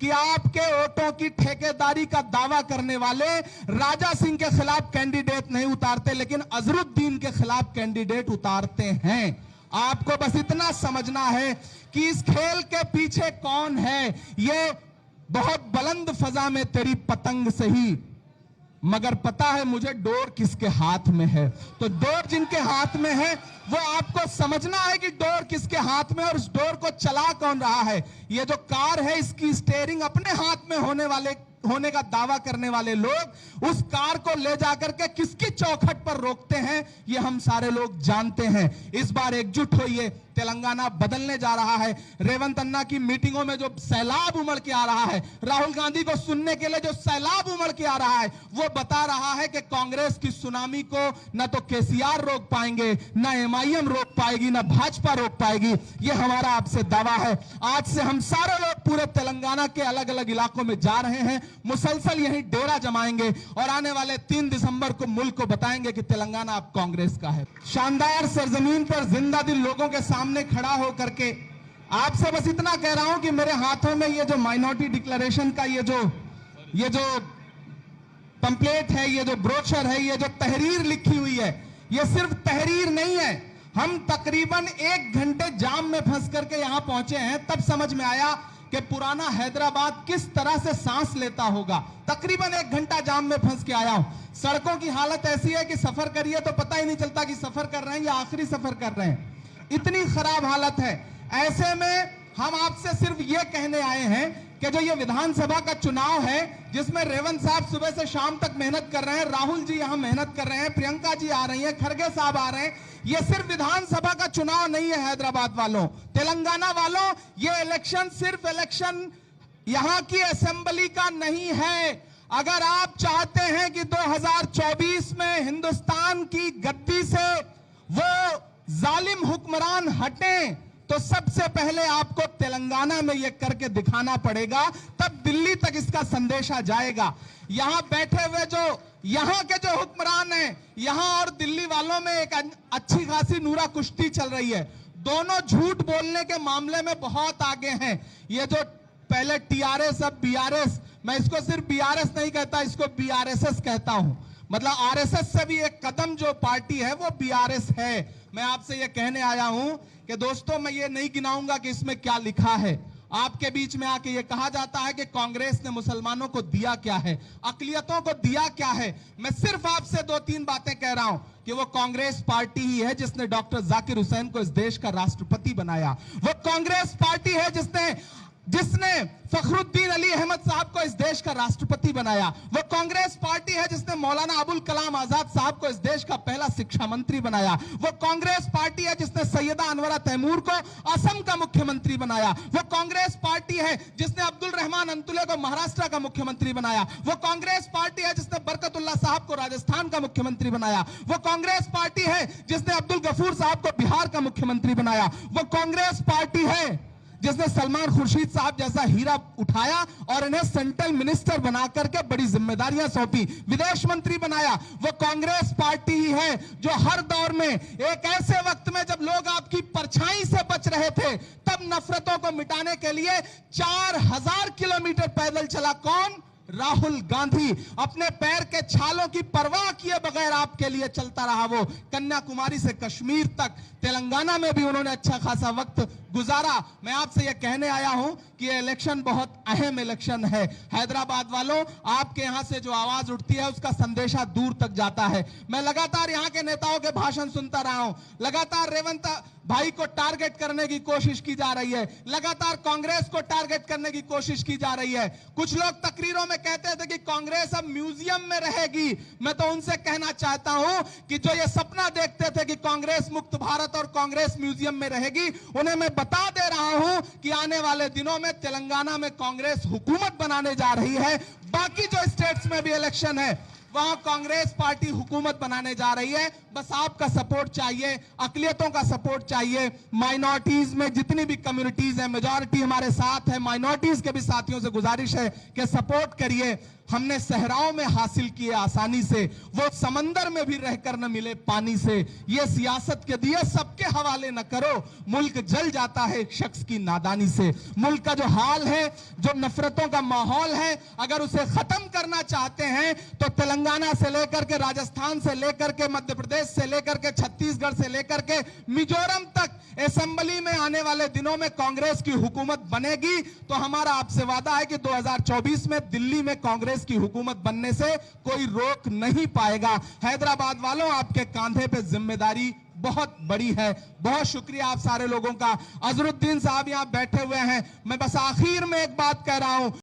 कि आपके वोटों की ठेकेदारी का दावा करने वाले राजा सिंह के खिलाफ कैंडिडेट नहीं उतारते, लेकिन अजरुद्दीन के खिलाफ कैंडिडेट उतारते हैं। आपको बस इतना समझना है कि इस खेल के पीछे कौन है। ये बहुत बुलंद फजा में तेरी पतंग सही, मगर पता है मुझे डोर किसके हाथ में है। तो डोर जिनके हाथ में है वो आपको समझना है कि डोर किसके हाथ में है और उस डोर को चला कौन रहा है। ये जो कार है इसकी स्टीयरिंग अपने हाथ में होने का दावा करने वाले लोग उस कार को ले जाकर के किसकी चौखट पर रोकते हैं, ये हम सारे लोग जानते हैं। इस बार एकजुट होइए, तेलंगाना बदलने जा रहा है। रेवंत अन्ना की मीटिंगों में जो सैलाब उमड़ के आ रहा है, राहुल गांधी को सुनने के लिए जो सैलाब उमड़ के आ रहा है, वो बता रहा है कि कांग्रेस की सुनामी को न तो केसीआर रोक पाएंगे, न एमआईएम रोक पाएगी, न भाजपा रोक पाएगी। ये हमारा आपसे दावा है। आज से हम सारे लोग पूरे तेलंगाना के अलग अलग इलाकों में जा रहे हैं, मुसलसल यहीं डेरा जमाएंगे और आने वाले 3 दिसंबर को मुल्क को बताएंगे कि तेलंगाना अब कांग्रेस का है। शानदार सरजमीन पर जिंदा दिल लोगों के सामने खड़ा होकर के आपसे बस इतना कह रहा हूं कि मेरे हाथों में ये जो माइनॉरिटी डिक्लेरेशन का ये जो पंपलेट है, ये जो ब्रोशर है, ये जो तहरीर लिखी हुई है, ये सिर्फ तहरीर नहीं है। हम तकरीबन 1 घंटे जाम में फंस करके यहां पहुंचे हैं, तब समझ में आया कि पुराना हैदराबाद किस तरह से सांस लेता होगा। तकरीबन 1 घंटा जाम में फंस के आया हूं। सड़कों की हालत ऐसी है कि सफर करिए तो पता ही नहीं चलता कि सफर कर रहे हैं या आखिरी सफर कर रहे हैं, इतनी खराब हालत है। ऐसे में हम आपसे सिर्फ ये कहने आए हैं कि जो ये विधानसभा का चुनाव है, जिसमें रेवंत साहब सुबह से शाम तक मेहनत कर रहे हैं, राहुल जी यहां मेहनत कर रहे हैं, प्रियंका जी आ रही हैं, खड़गे साहब आ रहे हैं, ये सिर्फ विधानसभा का चुनाव नहीं है। हैदराबाद वालों, तेलंगाना वालों, ये इलेक्शन सिर्फ इलेक्शन यहां की असेंबली का नहीं है। अगर आप चाहते हैं कि 2024 में हिंदुस्तान की गद्दी से वो जालिम हुक्मरान हटें, तो सबसे पहले आपको तेलंगाना में यह करके दिखाना पड़ेगा, तब दिल्ली तक इसका संदेशा जाएगा। यहां बैठे हुए जो यहां के जो हुक्मरान हैं, यहां और दिल्ली वालों में एक अच्छी खासी नूरा कुश्ती चल रही है। दोनों झूठ बोलने के मामले में बहुत आगे हैं। ये जो पहले टीआरएस अब बीआरएस, मैं इसको सिर्फ बीआरएस नहीं कहता, इसको बीआरएसएस कहता हूं। मतलब आरएसएस से भी एक कदम जो पार्टी है वो बीआरएस है। मैं आपसे ये कहने आया हूं कि दोस्तों, मैं ये नहीं गिनाऊंगा कि इसमें क्या लिखा है। आपके बीच में आके ये कहा जाता है कि कांग्रेस ने मुसलमानों को दिया क्या है, अकलियतों को दिया क्या है। मैं सिर्फ आपसे 2-3 बातें कह रहा हूं कि वो कांग्रेस पार्टी ही है जिसने डॉक्टर जाकिर हुसैन को इस देश का राष्ट्रपति बनाया। वो कांग्रेस पार्टी है जिसने फखरुद्दीन अली अहमद साहब को इस देश का राष्ट्रपति बनाया। वो कांग्रेस पार्टी है जिसने मौलाना अबुल कलाम आजाद साहब को इस देश का पहला शिक्षा मंत्री बनाया। वो कांग्रेस पार्टी है जिसने सैयदा अनवरा तैमूर को असम का मुख्यमंत्री बनाया। वो कांग्रेस पार्टी है जिसने अब्दुल रहमान अंतुले को महाराष्ट्र का मुख्यमंत्री बनाया। वो कांग्रेस पार्टी है जिसने बरकतुल्लाह साहब को राजस्थान का मुख्यमंत्री बनाया। वो कांग्रेस पार्टी है जिसने अब्दुल गफूर साहब को बिहार का मुख्यमंत्री बनाया। वो कांग्रेस पार्टी है जिसने सलमान खुर्शीद साहब जैसा हीरा उठाया और इन्हें सेंट्रल मिनिस्टर बनाकर के बड़ी जिम्मेदारियां सौंपी, विदेश मंत्री बनाया। वो कांग्रेस पार्टी ही है जो हर दौर में, एक ऐसे वक्त में जब लोग आपकी परछाई से बच रहे थे, तब नफरतों को मिटाने के लिए 4000 किलोमीटर पैदल चला। कौन? राहुल गांधी। अपने पैर के छालों की परवाह किए बगैर आपके लिए चलता रहा। वो कन्याकुमारी से कश्मीर तक, तेलंगाना में भी उन्होंने अच्छा खासा वक्त गुजारा। मैं आपसे यह कहने आया हूं कि यह इलेक्शन बहुत अहम इलेक्शन है। हैदराबाद वालों, आपके यहां से जो आवाज उठती है उसका संदेशा दूर तक जाता है। मैं लगातार यहां के नेताओं के भाषण सुनता रहा हूं, लगातार रेवंत भाई को टारगेट करने की कोशिश की जा रही है, लगातार कांग्रेस को टारगेट करने की कोशिश की जा रही है। कुछ लोग तकरीरों में कहते थे कि कांग्रेस अब म्यूजियम में रहेगी। मैं तो उनसे कहना चाहता हूं कि जो ये सपना देखते थे कि कांग्रेस मुक्त भारत और कांग्रेस म्यूजियम में रहेगी, उन्हें मैं बता दे रहा हूं कि आने वाले दिनों में तेलंगाना में कांग्रेस हुकूमत बनाने जा रही है। बाकी जो स्टेट्स में भी इलेक्शन है वहां कांग्रेस पार्टी हुकूमत बनाने जा रही है। बस आपका सपोर्ट चाहिए, अकलियतों का सपोर्ट चाहिए। माइनॉरिटीज में जितनी भी कम्युनिटीज है, मेजॉरिटी हमारे साथ है, माइनॉरिटीज के भी साथियों से गुजारिश है कि सपोर्ट करिए। हमने सहराओं में हासिल किए आसानी से, वो समंदर में भी रहकर न मिले पानी से। ये सियासत के दिए सबके हवाले न करो, मुल्क जल जाता है एक शख्स की नादानी से। मुल्क का जो हाल है, जो नफरतों का माहौल है, अगर उसे खत्म करना चाहते हैं तो तेलंगाना से लेकर के, राजस्थान से लेकर के, मध्य प्रदेश से लेकर के, छत्तीसगढ़ से लेकर के मिजोरम तक असेंबली में आने वाले दिनों में कांग्रेस की हुकूमत बनेगी। तो हमारा आपसे वादा है कि 2024 में दिल्ली में कांग्रेस की हुकूमत बनने से कोई रोक नहीं पाएगा। हैदराबाद वालों, आपके कांधे पे जिम्मेदारी बहुत बड़ी है। बहुत शुक्रिया आप सारे लोगों का। अजरुद्दीन साहब यहां बैठे हुए हैं, मैं बस आखिर में एक बात कह रहा हूं।